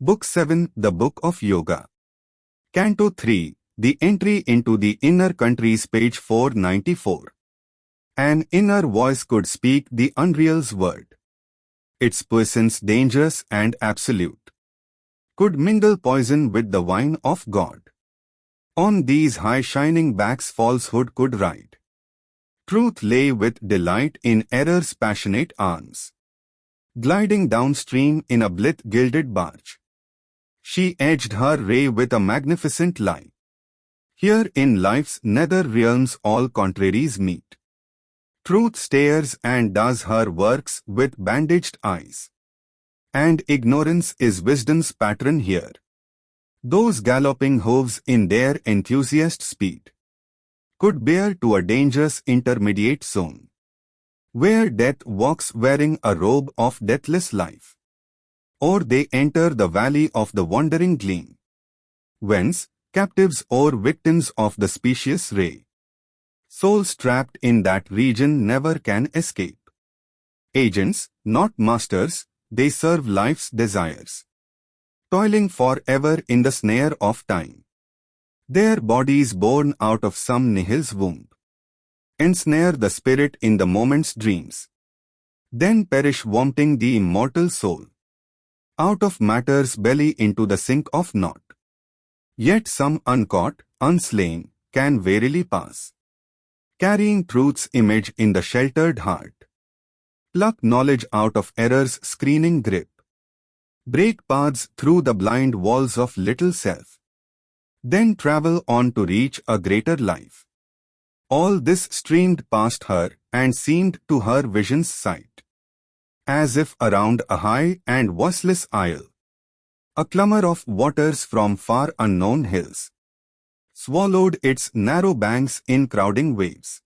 Book 7, The Book of Yoga. Canto 3, The Entry into the Inner Countries, page 494. An inner voice could speak the unreal's word. Its presence dangerous and absolute. Could mingle poison with the wine of God. On these high shining backs falsehood could ride. Truth lay with delight in error's passionate arms. Gliding downstream in a blithe gilded barge, she edged her ray with a magnificent light. Here in life's nether realms all contraries meet. Truth stares and does her works with bandaged eyes. And ignorance is wisdom's pattern here. Those galloping hooves in their enthusiast speed could bear to a dangerous intermediate zone, where death walks wearing a robe of deathless life. Or they enter the valley of the wandering gleam, whence, captives or victims of the specious ray, souls trapped in that region never can escape. Agents, not masters, they serve life's desires, toiling forever in the snare of time. Their bodies born out of some nihil's womb ensnare the spirit in the moment's dreams, then perish vomiting the immortal soul out of matter's belly into the sink of naught. Yet some uncaught, unslain, can verily pass, carrying truth's image in the sheltered heart. Pluck knowledge out of error's screening grip, break paths through the blind walls of little self, then travel on to reach a greater life. All this streamed past her and seemed to her vision's sight, as if around a high and voiceless isle, a clamor of waters from far unknown hills swallowed its narrow banks in crowding waves,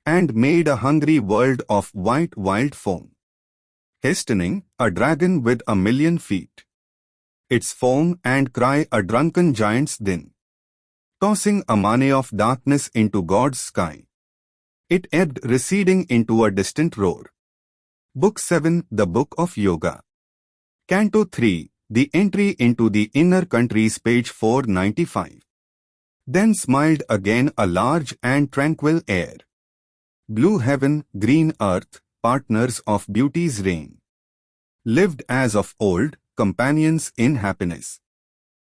and made a hungry world of white wild foam, hastening, a dragon with 1,000,000 feet. Its foam and cry a drunken giant's din, tossing a mane of darkness into God's sky. It ebbed receding into a distant roar. Book 7, The Book of Yoga. Canto 3, The Entry into the Inner Countries, page 495. Then smiled again a large and tranquil air. Blue heaven, green earth, partners of beauty's reign, lived as of old, companions in happiness.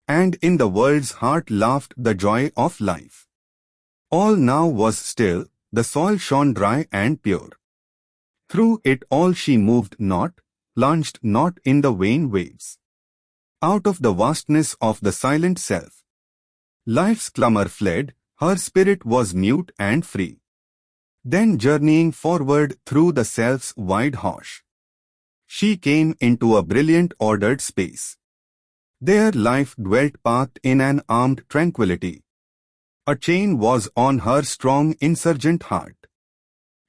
And in the world's heart laughed the joy of life. All now was still, the soil shone dry and pure. Through it all she moved not, plunged not in the vain waves. Out of the vastness of the silent self, life's clamor fled, her spirit was mute and free. Then journeying forward through the self's wide hosh, she came into a brilliant ordered space. There life dwelt packed in an armed tranquility. A chain was on her strong insurgent heart,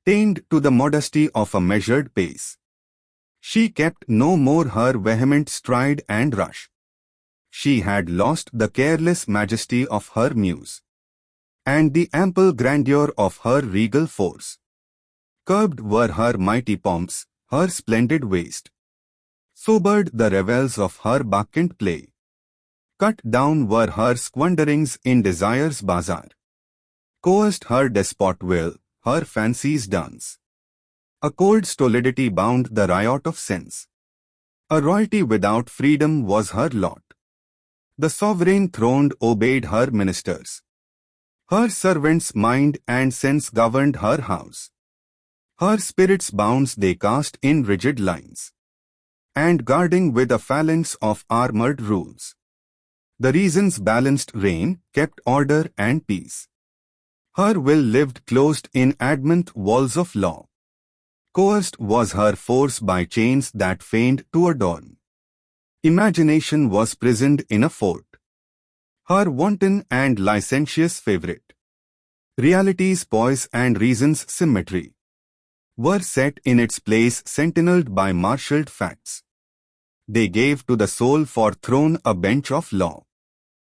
tamed to the modesty of a measured pace. She kept no more her vehement stride and rush. She had lost the careless majesty of her muse, and the ample grandeur of her regal force. Curbed were her mighty pomps, her splendid waist. Sobered the revels of her bacchant play. Cut down were her squanderings in desire's bazaar. Coerced her despot will, her fancy's dance. A cold stolidity bound the riot of sense. A royalty without freedom was her lot. The sovereign throned obeyed her ministers. Her servants' mind and sense governed her house. Her spirit's bounds they cast in rigid lines, and guarding with a phalanx of armored rules, the reason's balanced reign kept order and peace. Her will lived closed in adamant walls of law. Coerced was her force by chains that feigned to adorn. Imagination was prisoned in a fort, her wanton and licentious favorite. Reality's poise and reason's symmetry were set in its place, sentineled by marshaled facts. They gave to the soul for throne a bench of law,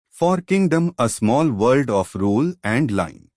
for kingdom a small world of rule and line.